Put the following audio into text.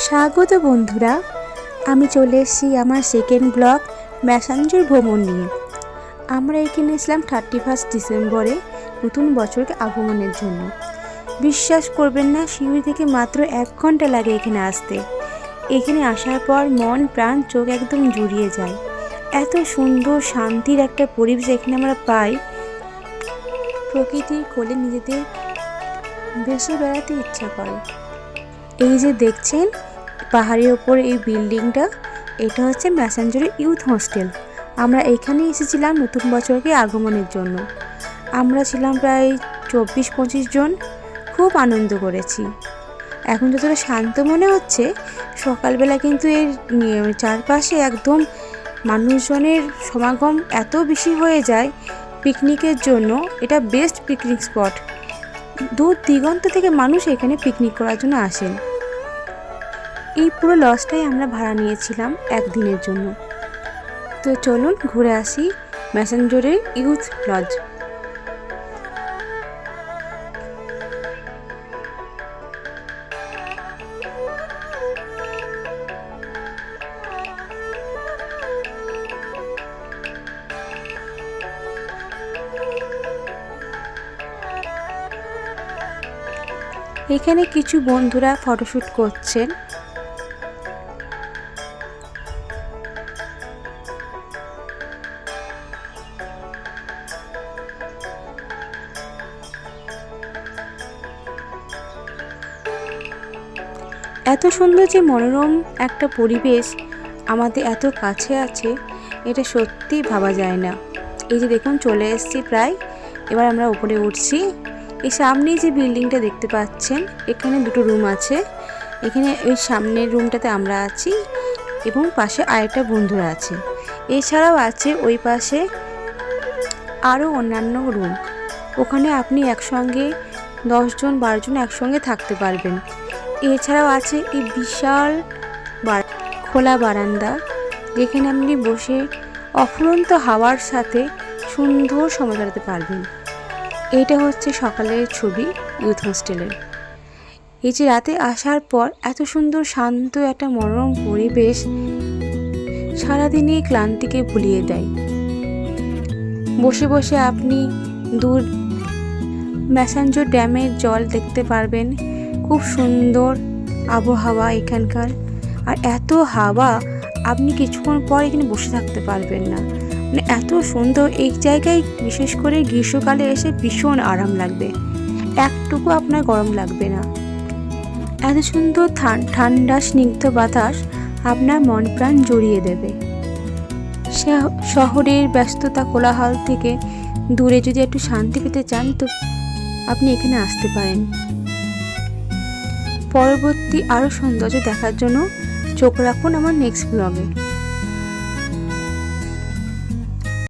স্বাগত বন্ধুরা, আমি চলে এসেছি আমার সেকেন্ড ব্লগ ম্যাসাঞ্জোর ভ্রমণ নিয়ে। আমরা এখানে এসলাম 31 ডিসেম্বরে নতুন বছরকে আগমনের জন্য। বিশ্বাস করবেন না, সিউড়ি থেকে মাত্র 1 ঘন্টা লাগে এখানে আসতে। এখানে আসার পর মন প্রাণ চোখ একদম জুড়িয়ে যায়। এত সুন্দর শান্তির একটা পরিবেশ এখানে আমরা পাই। প্রকৃতির কোলে নিজেদের ভেসে বেড়াতে ইচ্ছা করে। এই যে দেখছেন পাহাড়ের ওপর এই বিল্ডিংটা, এটা হচ্ছে ম্যাসাঞ্জোরের ইউথ হোস্টেল। আমরা এখানে এসেছিলাম নতুন বছরকে আগমনের জন্য। আমরা ছিলাম প্রায় 24-25 জন। খুব আনন্দ করেছি। এখন যতটা শান্ত মনে হচ্ছে, সকালবেলা কিন্তু এর চারপাশে একদম মানুষজনের সমাগম এত বেশি হয়ে যায় পিকনিকের জন্য। এটা বেস্ট পিকনিক স্পট। দূর দিগন্ত থেকে মানুষ এখানে পিকনিক করার জন্য আসেন। এই পুরো লজটাই আমরা ভাড়া নিয়েছিলাম 1 দিনের জন্য। তো চলুন ঘুরে আসি ম্যাসাঞ্জোরের ইউথ লজ। এখানে কিছু বন্ধুরা ফটোশ্যুট করছেন। এত সুন্দর যে মনোরম একটা পরিবেশ আমাদের এত কাছে আছে, এটা সত্যি ভাবা যায় না। এই যে দেখুন চলে এসেছি প্রায়, এবার আমরা উপরে উঠছি। এই সামনেই যে বিল্ডিংটা দেখতে পাচ্ছেন, এখানে 2টো রুম আছে। এখানে ওই সামনের রুমটাতে আমরা আছি এবং পাশে আরেকটা বন্ধুরা আছে। এছাড়াও আছে ওই পাশে আরও অন্যান্য রুম। ওখানে আপনি একসঙ্গে 10 জন 12 জন একসঙ্গে থাকতে পারবেন। এছাড়াও আছে এই বিশাল খোলা বারান্দা, যেখানে আপনি বসে অফুরন্ত হাওয়ার সাথে সুন্দর সময় কাটাতে পারবেন। এইটা হচ্ছে সকালের ছবি ইউথ হোস্টেলের। এই যে রাতে আসার পর এত সুন্দর শান্ত একটা মনোরম পরিবেশ সারাদিনে ক্লান্তিকে ভুলিয়ে দেয়। বসে বসে আপনি দূর ম্যাসাঞ্জোর ড্যামের জল দেখতে পারবেন। খুব সুন্দর আবহাওয়া এখানকার। আর এত হাওয়া, আপনি কিছুক্ষণ পর এখানে বসে থাকতে পারবেন না। মানে এত সুন্দর এই জায়গায়, বিশেষ করে গ্রীষ্মকালে এসে ভীষণ আরাম লাগবে, একটুকু আপনার গরম লাগবে না। এত সুন্দর ঠান্ডা স্নিগ্ধ বাতাস আপনার মন প্রাণ জড়িয়ে দেবে। শহরের ব্যস্ততা কোলাহল থেকে দূরে যদি একটু শান্তি পেতে চান, তো আপনি এখানে আসতে পারেন। পরবর্তী আরও সৌন্দর্য দেখার জন্য চোখ রাখুন আমার নেক্সট ব্লগে।